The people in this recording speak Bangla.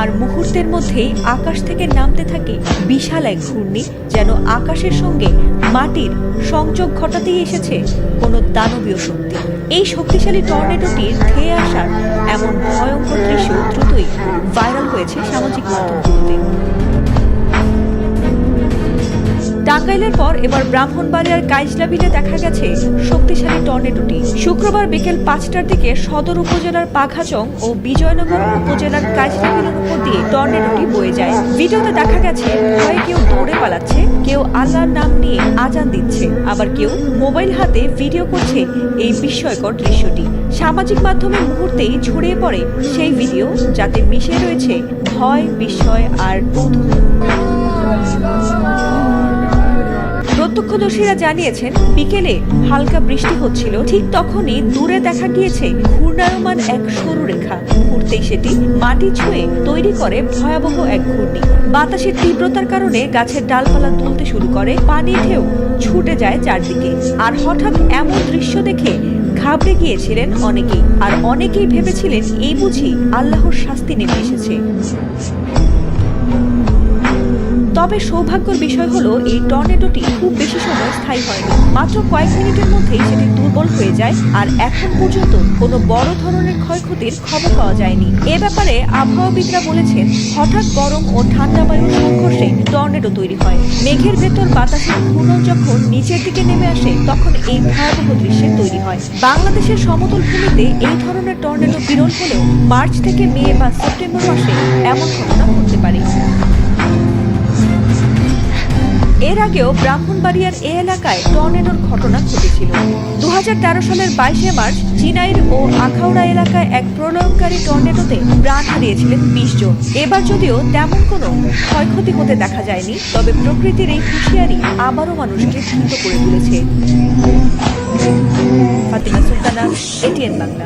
আর মুহূর্তের মধ্যেই আকাশ থেকে নামতে থাকে বিশাল এক ঘূর্ণি, যেন আকাশের সঙ্গে মাটির সংযোগ ঘটাতেই এসেছে কোনো দানবীয় শক্তি। এই শক্তিশালী টর্নেডোটির ধেয়ে আসার এমন ভয়ঙ্কর দৃশ্য দ্রুতই ভাইরাল হয়েছে সামাজিক মাধ্যমগুলোতে। টাঙ্গাইলের পর এবার ব্রাহ্মণবাড়িয়ার কাইজলাবিলে দেখা গেছে শক্তিশালী টর্নেডোটি। শুক্রবার বিকেল ৫টার দিকে সদর উপজেলার পাঘাচং ও বিজয়নগর উপজেলার কাইজলাবিলের উপর দিয়ে টর্নেডোটি বয়ে যায়। ভিডিওতে দেখা গেছে ভয়ে কেউ দৌড়ে পালাচ্ছে, কেউ আল্লাহর নাম নিয়ে আজান দিচ্ছে, আবার কেউ মোবাইল হাতে ভিডিও করছে এই বিস্ময়কর দৃশ্যটি। সামাজিক মাধ্যমে মুহূর্তেই ছড়িয়ে পড়ে সেই ভিডিও, যাতে মিশে রয়েছে ভয়, বিস্ময় আর কৌতূহল। প্রত্যক্ষদর্শীরা জানিয়েছেন, বিকেলে হালকা বৃষ্টি হচ্ছিল, ঠিক তখনই দূরে দেখা গিয়েছে ঘূর্ণায়মান এক সরু রেখা। মুহূর্তেই সেটি মাটি ছুঁয়ে তৈরি করে ভয়াবহ এক ঘূর্ণি। বাতাসের তীব্রতার কারণে গাছের ডালপালা দুলতে শুরু করে, পানি ঢেউ ছুটে যায় চারদিকে। আর হঠাৎ এমন দৃশ্য দেখে ঘাবড়ে গিয়েছিলেন অনেকেই, আর অনেকেই ভেবেছিলেন এই বুঝি আল্লাহর শাস্তি নেমে এসেছে। তবে সৌভাগ্যের বিষয় হলো, এই টর্নেডোটি খুব বেশি সময় স্থায়ী হয়নি। মাত্র কয়েক মিনিটের মধ্যেই সেটি দুর্বল হয়ে যায়, আর এখন পর্যন্ত কোনো বড় ধরনের ক্ষয়ক্ষতির খবর পাওয়া যায়নি। এ ব্যাপারে আবহাওয়াবিদরা বলেছেন, হঠাৎ গরম ও ঠান্ডা বায়ুর সংঘর্ষে টর্নেডো তৈরি হয়। মেঘের ভেতর বাতাসের ঘূর্ণন যখন নিচের দিকে নেমে আসে, তখন এই ভয়াবহ দৃশ্যের তৈরি হয়। বাংলাদেশের সমতল ভূমিতে এই ধরনের টর্নেডো বিরল হলেও মার্চ থেকে মে বা সেপ্টেম্বর মাসে এমন ঘটনা ঘটতে পারে। এর আগেও ব্রাহ্মণবাড়িয়ার এ এলাকায় টর্নেডোর ঘটনা ঘটেছিল। ২০১৩ সালের ২২শে মার্চ চিনাইর ও আখাউড়া এলাকায় এক প্রলয়ঙ্কারী টর্নেডোতে প্রাণ হারিয়েছিলেন ২০ জন। এবার যদিও তেমন কোনো ক্ষয়ক্ষতি হতে দেখা যায়নি, তবে প্রকৃতির এই হুঁশিয়ারি আবারও মানুষকে ভীত করে তুলেছে। ফাতিমা সুলতানা, এটিএন বাংলা।